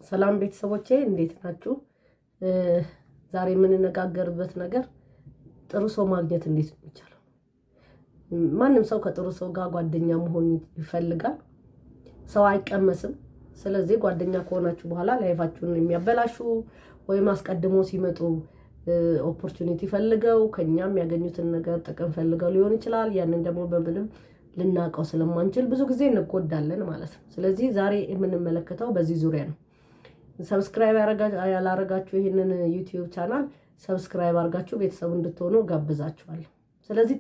ሰላም ቤተሰቦቼ እንዴት ናችሁ? ዛሬ የምንነጋገርበት ነገር ጥሩ ሰው ማግኘት እንዴት ነው የሚቻለው? ማንም ሰው ከጥሩ ሰው ጋር ጓደኛ መሆን ይፈልጋል። ሰው አይቀመስም። ስለዚህ ጓደኛ ከሆናችሁ በኋላ ላይፋችሁን የሚያበላሹ ወይም አስቀድሞ ሲመጡ ኦፖርቹኒቲ ፈልገው ከኛም ያገኙትን ነገር ጥቅም ፈልገው ሊሆን ይችላል። ያንን ደግሞ በምንም ልናቀው ስለማንችል ብዙ ጊዜ እንጎዳለን ማለት ነው። ስለዚህ ዛሬ የምንመለከተው በዚህ ዙሪያ ነው። ሰብስክራይብ ያላረጋችሁ ይሄንን ዩቲዩብ ቻናል ሰብስክራይብ አድርጋችሁ ቤተሰብ እንድትሆኑ ጋብዛችኋለሁ። ስለዚህ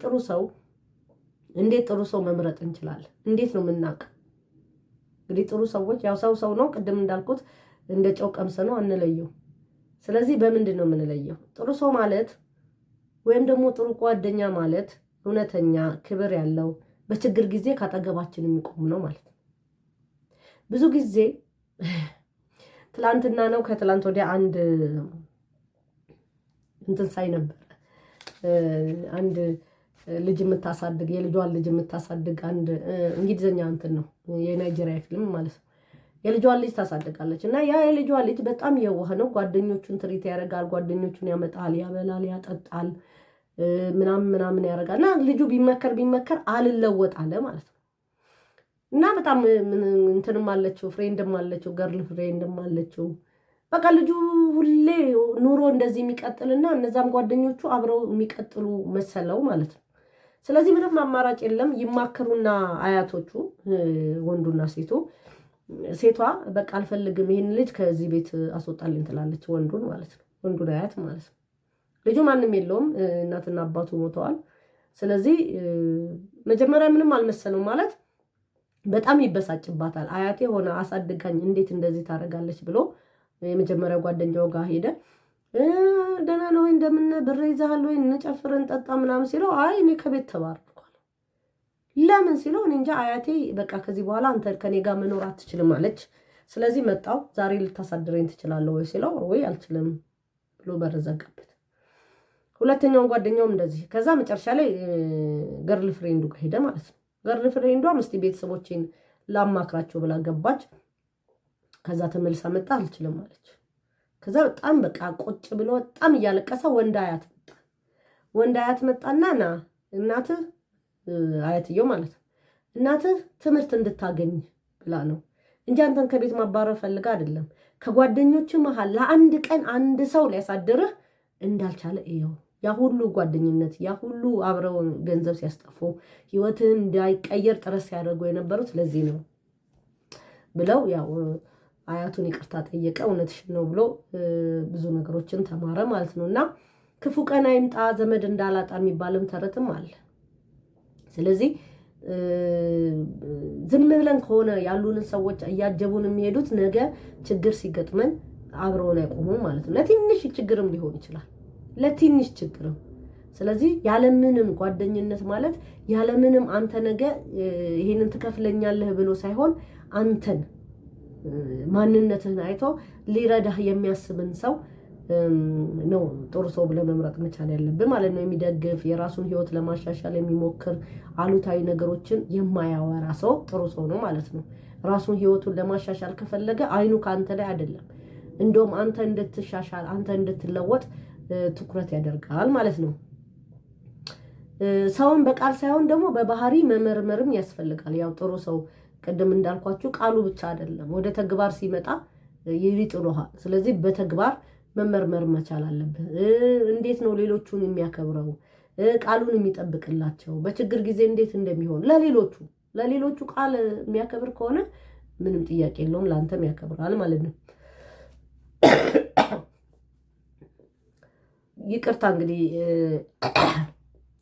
እንዴት ጥሩ ሰው መምረጥ እንችላለን? እንዴት ነው የምናውቅ? እንግዲህ ጥሩ ሰዎች ያው ሰው ነው። ቅድም እንዳልኩት እንደ ጨው ቀምሰ ነው አንለየው። ስለዚህ በምንድን ነው የምንለየው? ጥሩ ሰው ማለት ወይም ደግሞ ጥሩ ጓደኛ ማለት እውነተኛ ክብር ያለው በችግር ጊዜ ካጠገባችን የሚቆም ነው ማለት ነው። ብዙ ጊዜ ትላንትና ነው ከትላንት ወዲያ አንድ እንትን ሳይ ነበር። አንድ ልጅ የምታሳድግ የልጇን ልጅ የምታሳድግ አንድ እንግሊዘኛ እንትን ነው የናይጄሪያ ፊልም ማለት ነው። የልጇን ልጅ ታሳድጋለች እና ያ የልጇ ልጅ በጣም የዋህ ነው። ጓደኞቹን ትሪት ያደርጋል፣ ጓደኞቹን ያመጣል፣ ያበላል፣ ያጠጣል፣ ምናምን ያደርጋል እና ልጁ ቢመከር አልለወጥ አለ ማለት ነው። እና በጣም እንትንም አለችው፣ ፍሬንድም አለችው፣ ገርል ፍሬንድም አለችው። በቃ ልጁ ሁሌ ኑሮ እንደዚህ የሚቀጥልና እነዛም ጓደኞቹ አብረው የሚቀጥሉ መሰለው ማለት ነው። ስለዚህ ምንም አማራጭ የለም። ይማከሩና አያቶቹ ወንዱና ሴቷ በቃ አልፈልግም ይሄን ልጅ ከዚህ ቤት አስወጣልኝ ትላለች፣ ወንዱን ማለት ነው። ወንዱን አያት ማለት ነው። ልጁ ማንም የለውም፣ እናትና አባቱ ሞተዋል። ስለዚህ መጀመሪያ ምንም አልመሰለው ማለት በጣም ይበሳጭባታል። አያቴ ሆነ አሳድጋኝ እንዴት እንደዚህ ታደርጋለች ብሎ የመጀመሪያው ጓደኛው ጋር ሄደ። ደህና ነው ወይ እንደምን ብር ይዘሃል ወይ እንጨፍር እንጠጣ ምናምን ሲለው አይ እኔ ከቤት ተባረርኳል። ለምን ሲለው እኔ እንጃ አያቴ በቃ ከዚህ በኋላ አንተ ከኔ ጋር መኖር አትችልም አለች። ስለዚህ መጣው ዛሬ ልታሳድረኝ ትችላለህ ወይ ሲለው ወይ አልችልም ብሎ በር ዘጋበት። ሁለተኛውን ጓደኛውም እንደዚህ። ከዛ መጨረሻ ላይ ገርል ፍሬንዱ ጋር ሄደ ማለት ነው። ገርል ፍሬንዷ እስቲ ቤተሰቦቼን ላማክራቸው ብላ ገባች። ከዛ ተመልሳ መጣ አልችልም አለች። ከዛ በጣም በቃ ቁጭ ብሎ በጣም እያለቀሰ ወንድ አያት መጣና ና እናትህ አያትየው ማለት ነው እናትህ ትምህርት እንድታገኝ ብላ ነው እንጂ አንተን ከቤት ማባረር ፈልጋ አይደለም። ከጓደኞች መሃል ለአንድ ቀን አንድ ሰው ሊያሳድርህ እንዳልቻለ ይኸው ያ ሁሉ ጓደኝነት ያ ሁሉ አብረው ገንዘብ ሲያስጠፉ ህይወትን እንዳይቀየር ጥረት ሲያደርጉ የነበሩት ለዚህ ነው ብለው ያው አያቱን ይቅርታ ጠየቀ። እውነትሽን ነው ብሎ ብዙ ነገሮችን ተማረ ማለት ነው። እና ክፉ ቀን አይምጣ ዘመድ እንዳላጣ የሚባልም ተረትም አለ። ስለዚህ ዝም ብለን ከሆነ ያሉንን ሰዎች እያጀቡን የሚሄዱት ነገ ችግር ሲገጥመን አብረውን አይቆሙም ማለት ነው። ለትንሽ ችግርም ሊሆን ይችላል፣ ለትንሽ ችግርም። ስለዚህ ያለምንም ጓደኝነት ማለት ያለምንም አንተ ነገ ይሄንን ትከፍለኛለህ ብሎ ሳይሆን አንተን ማንነትህን አይቶ ሊረዳህ የሚያስብን ሰው ነው ጥሩ ሰው ብለህ መምረጥ መቻል ያለብን ማለት ነው። የሚደግፍ የራሱን ህይወት ለማሻሻል የሚሞክር አሉታዊ ነገሮችን የማያወራ ሰው ጥሩ ሰው ነው ማለት ነው። ራሱን ህይወቱን ለማሻሻል ከፈለገ አይኑ ከአንተ ላይ አይደለም፣ እንደውም አንተ እንድትሻሻል አንተ እንድትለወጥ ትኩረት ያደርጋል ማለት ነው። ሰውን በቃል ሳይሆን ደግሞ በባህሪ መመርመርም ያስፈልጋል። ያው ጥሩ ሰው ቅድም እንዳልኳችሁ ቃሉ ብቻ አይደለም፣ ወደ ተግባር ሲመጣ ይጥሉሃል። ስለዚህ በተግባር መመርመር መቻል አለብህ። እንዴት ነው ሌሎቹን የሚያከብረው፣ ቃሉን የሚጠብቅላቸው፣ በችግር ጊዜ እንዴት እንደሚሆን ለሌሎቹ ቃል የሚያከብር ከሆነ ምንም ጥያቄ የለውም ለአንተም ያከብራል ማለት ነው። ይቅርታ እንግዲህ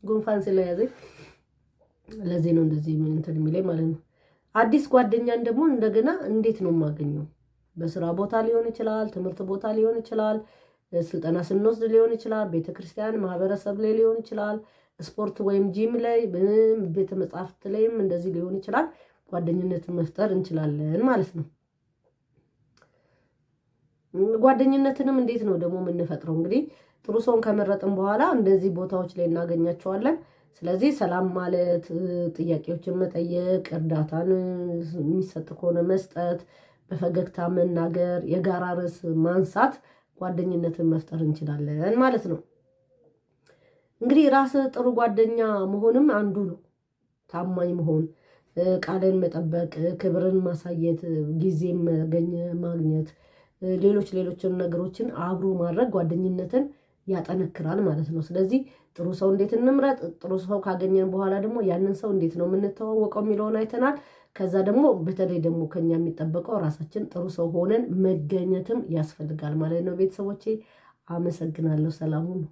ጉንፋን ስለያዘኝ ለዚህ ነው እንደዚህ እንትን የሚለኝ ማለት ነው። አዲስ ጓደኛን ደግሞ እንደገና እንዴት ነው የማገኘው? በስራ ቦታ ሊሆን ይችላል፣ ትምህርት ቦታ ሊሆን ይችላል፣ ስልጠና ስንወስድ ሊሆን ይችላል፣ ቤተክርስቲያን ማህበረሰብ ላይ ሊሆን ይችላል፣ ስፖርት ወይም ጂም ላይ፣ ቤተ መጻሕፍት ላይም እንደዚህ ሊሆን ይችላል። ጓደኝነትን መፍጠር እንችላለን ማለት ነው። ጓደኝነትንም እንዴት ነው ደግሞ የምንፈጥረው? እንግዲህ ጥሩ ሰውን ከመረጥን በኋላ እንደዚህ ቦታዎች ላይ እናገኛቸዋለን። ስለዚህ ሰላም ማለት፣ ጥያቄዎችን መጠየቅ፣ እርዳታን የሚሰጥ ከሆነ መስጠት፣ በፈገግታ መናገር፣ የጋራ ርዕስ ማንሳት ጓደኝነትን መፍጠር እንችላለን ማለት ነው። እንግዲህ ራስ ጥሩ ጓደኛ መሆንም አንዱ ነው። ታማኝ መሆን፣ ቃልን መጠበቅ፣ ክብርን ማሳየት፣ ጊዜን ማግኘት፣ ሌሎችን ነገሮችን አብሮ ማድረግ ጓደኝነትን ያጠነክራል ማለት ነው። ስለዚህ ጥሩ ሰው እንዴት እንምረጥ፣ ጥሩ ሰው ካገኘን በኋላ ደግሞ ያንን ሰው እንዴት ነው የምንተዋወቀው የሚለውን አይተናል። ከዛ ደግሞ በተለይ ደግሞ ከኛ የሚጠበቀው ራሳችን ጥሩ ሰው ሆነን መገኘትም ያስፈልጋል ማለት ነው። ቤተሰቦቼ አመሰግናለሁ። ሰላም ሁኑ።